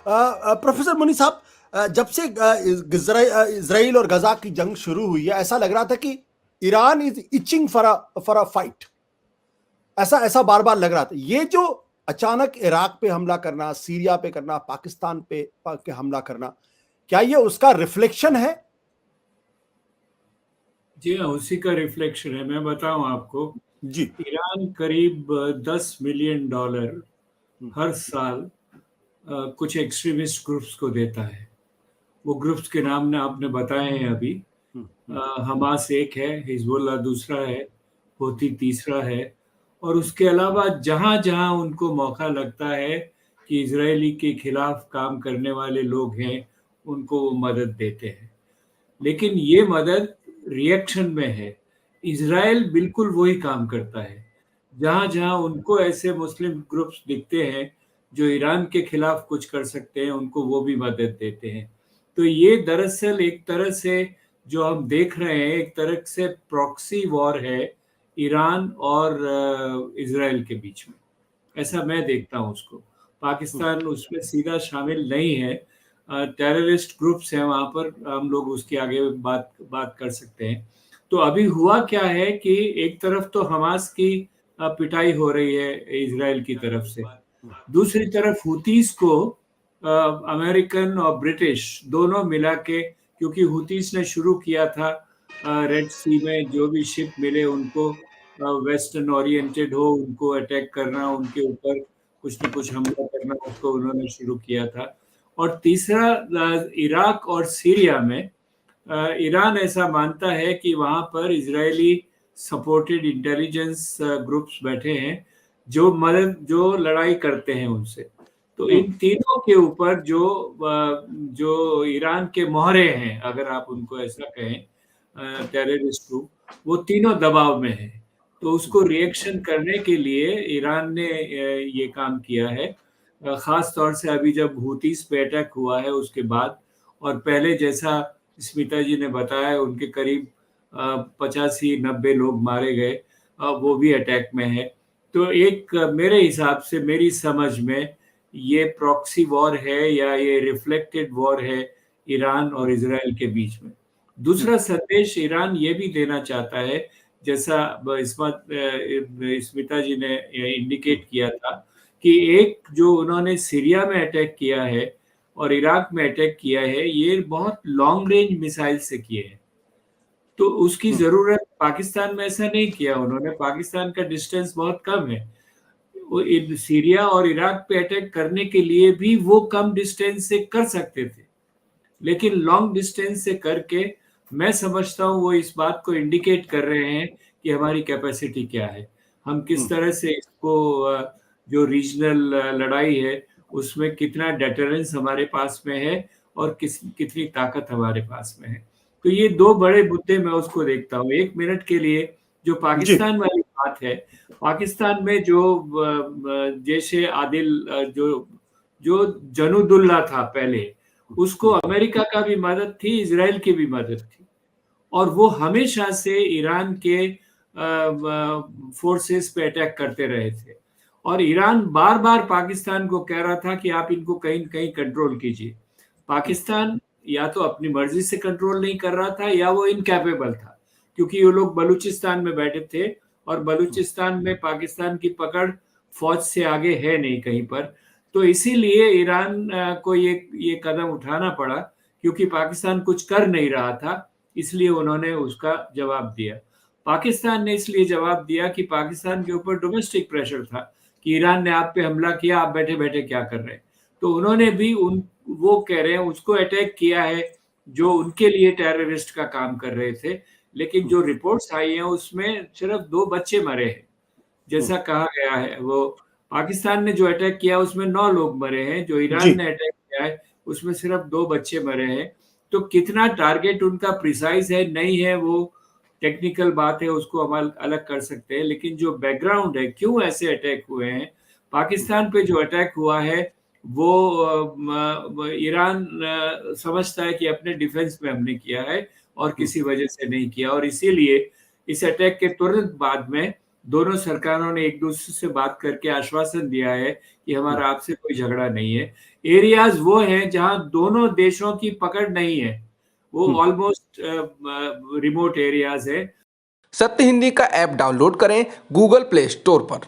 Professor मुनी साहब, जब से इसराइल और गजा की जंग शुरू हुई है, ऐसा लग रहा था कि Iran is etching for a fight. ऐसा ऐसा बार बार लग रहा था। ये जो अचानक इराक पे हमला करना, सीरिया पे करना, पाकिस्तान पे हमला करना, क्या ये उसका रिफ्लेक्शन है? जी हाँ, उसी का रिफ्लेक्शन है। मैं बताऊं आपको, जी। ईरान करीब 10 मिलियन डॉलर हम्म, हर साल कुछ एक्सट्रीमिस्ट ग्रुप्स को देता है। वो ग्रुप्स के नाम ने आपने बताए हैं अभी। हम्म, हम्म, हमास एक है, हिजबुल्लाह दूसरा है, होती तीसरा है। और उसके अलावा जहां जहां उनको मौका लगता है कि इजरायली के खिलाफ काम करने वाले लोग हैं, उनको वो मदद देते हैं। लेकिन ये मदद रिएक्शन में है। इजराइल बिल्कुल वही काम करता है। जहां जहां उनको ऐसे मुस्लिम ग्रुप्स दिखते हैं जो ईरान के खिलाफ कुछ कर सकते हैं, उनको वो भी मदद देते हैं। तो ये दरअसल एक तरह से जो हम देख रहे हैं, एक तरह से प्रॉक्सी वॉर है ईरान और इजराइल के बीच में। ऐसा मैं देखता हूँ उसको। हम्म, पाकिस्तान उसमें सीधा शामिल नहीं है। टेररिस्ट ग्रुप्स हैं वहाँ पर, हम लोग उसके आगे बात बात कर सकते हैं। तो अभी हुआ क्या है कि एक तरफ तो हमास की पिटाई हो रही है इजराइल की तरफ से, हम्म, दूसरी तरफ हुतीस को अमेरिकन और ब्रिटिश दोनों मिला के, क्योंकि हुतीस ने शुरू किया था रेड सी में जो भी शिप मिले उनको वेस्टर्न ओरिएंटेड हो उनको अटैक करना, उनके ऊपर कुछ न कुछ हमला करना, उसको उन्होंने शुरू किया था। और तीसरा, इराक और सीरिया में ईरान ऐसा मानता है कि वहां पर इजरायली सपोर्टेड इंटेलिजेंस ग्रुप्स बैठे हैं जो लड़ाई करते हैं उनसे। तो हम्म, इन तीनों के ऊपर जो ईरान के मोहरे हैं, अगर आप उनको ऐसा कहें, टेररिस्ट ग्रुप, वो तीनों दबाव में हैं। तो उसको रिएक्शन करने के लिए ईरान ने ये काम किया है। खास तौर से अभी जब हूतीस पे अटैक हुआ है उसके बाद, और पहले जैसा स्मिता जी ने बताया उनके करीब 85-90 लोग मारे गए, वो भी अटैक में है। तो एक मेरे हिसाब से, मेरी समझ में, ये प्रॉक्सी वॉर है या ये रिफ्लेक्टेड वॉर है ईरान और हम्म, इजराइल के बीच में। हम्म, दूसरा संदेश ईरान ये भी देना चाहता है, जैसा स्मिता जी ने हम्म, इंडिकेट किया था, कि एक जो उन्होंने सीरिया में अटैक किया है और इराक में अटैक किया है, ये बहुत लॉन्ग रेंज मिसाइल से किए हैं। तो उसकी हम्म, जरूरत पाकिस्तान में ऐसा नहीं किया उन्होंने। पाकिस्तान का डिस्टेंस बहुत कम है। वो सीरिया और इराक पे अटैक करने के लिए भी वो कम डिस्टेंस से कर सकते थे, लेकिन लॉन्ग डिस्टेंस से करके, मैं समझता हूँ वो इस बात को इंडिकेट कर रहे हैं कि हमारी कैपेसिटी क्या है, हम किस हम्म, तरह से इसको जो रीजनल लड़ाई है उसमें कितना डेटरेंस हमारे पास में है और कितनी ताकत हमारे पास में है। तो ये दो बड़े मुद्दे मैं उसको देखता हूँ। एक मिनट के लिए जो जी। पाकिस्तान वाली बात है, पाकिस्तान में जो जैसे आदिल जो जो जनुदुल्ला था पहले, उसको हम्म, अमेरिका का भी मदद थी, इजराइल की भी मदद थी। और वो हमेशा से ईरान के फोर्सेस पे अटैक करते रहे थे। और ईरान बार बार पाकिस्तान को कह रहा था कि आप इनको कहीं कहीं कंट्रोल कीजिए। हम्म, पाकिस्तान या तो अपनी मर्जी से कंट्रोल नहीं कर रहा था या वो इनकैपेबल था, क्योंकि वो लोग बलूचिस्तान में बैठे थे और हम्म, बलूचिस्तान में पाकिस्तान की पकड़ फौज से आगे है नहीं कहीं पर। तो इसीलिए ईरान को ये कदम उठाना पड़ा, क्योंकि पाकिस्तान कुछ कर नहीं रहा था, इसलिए उन्होंने उसका जवाब दिया। पाकिस्तान ने इसलिए जवाब दिया कि पाकिस्तान के ऊपर डोमेस्टिक प्रेशर था कि ईरान ने आप पे हमला किया, आप बैठे बैठे क्या कर रहे हैं। तो उन्होंने भी उन वो कह रहे हैं उसको अटैक किया है जो उनके लिए टेररिस्ट का काम कर रहे थे। लेकिन हम्म, जो रिपोर्ट्स आई हैं उसमें सिर्फ 2 बच्चे मरे हैं, हम्म, जैसा कहा गया है। वो पाकिस्तान ने जो अटैक किया उसमें 9 लोग मरे हैं, जो जी। ईरान ने अटैक किया है उसमें सिर्फ 2 बच्चे मरे हैं। तो कितना टारगेट उनका प्रिसाइज है नहीं है, वो टेक्निकल बात है, उसको हम अलग कर सकते हैं। लेकिन जो बैकग्राउंड है, क्यों ऐसे अटैक हुए हैं, हम्म, पाकिस्तान पे जो अटैक हुआ है वो ईरान समझता है कि अपने डिफेंस में हमने किया है और हम्म, किसी वजह से नहीं किया। और इसीलिए इस अटैक के तुरंत बाद में दोनों सरकारों ने एक दूसरे से बात करके आश्वासन दिया है कि हमारा आपसे कोई झगड़ा नहीं है। एरियाज वो हैं जहां दोनों देशों की पकड़ नहीं है, वो ऑलमोस्ट रिमोट एरियाज है। सत्य हिंदी का ऐप डाउनलोड करें गूगल प्ले स्टोर पर।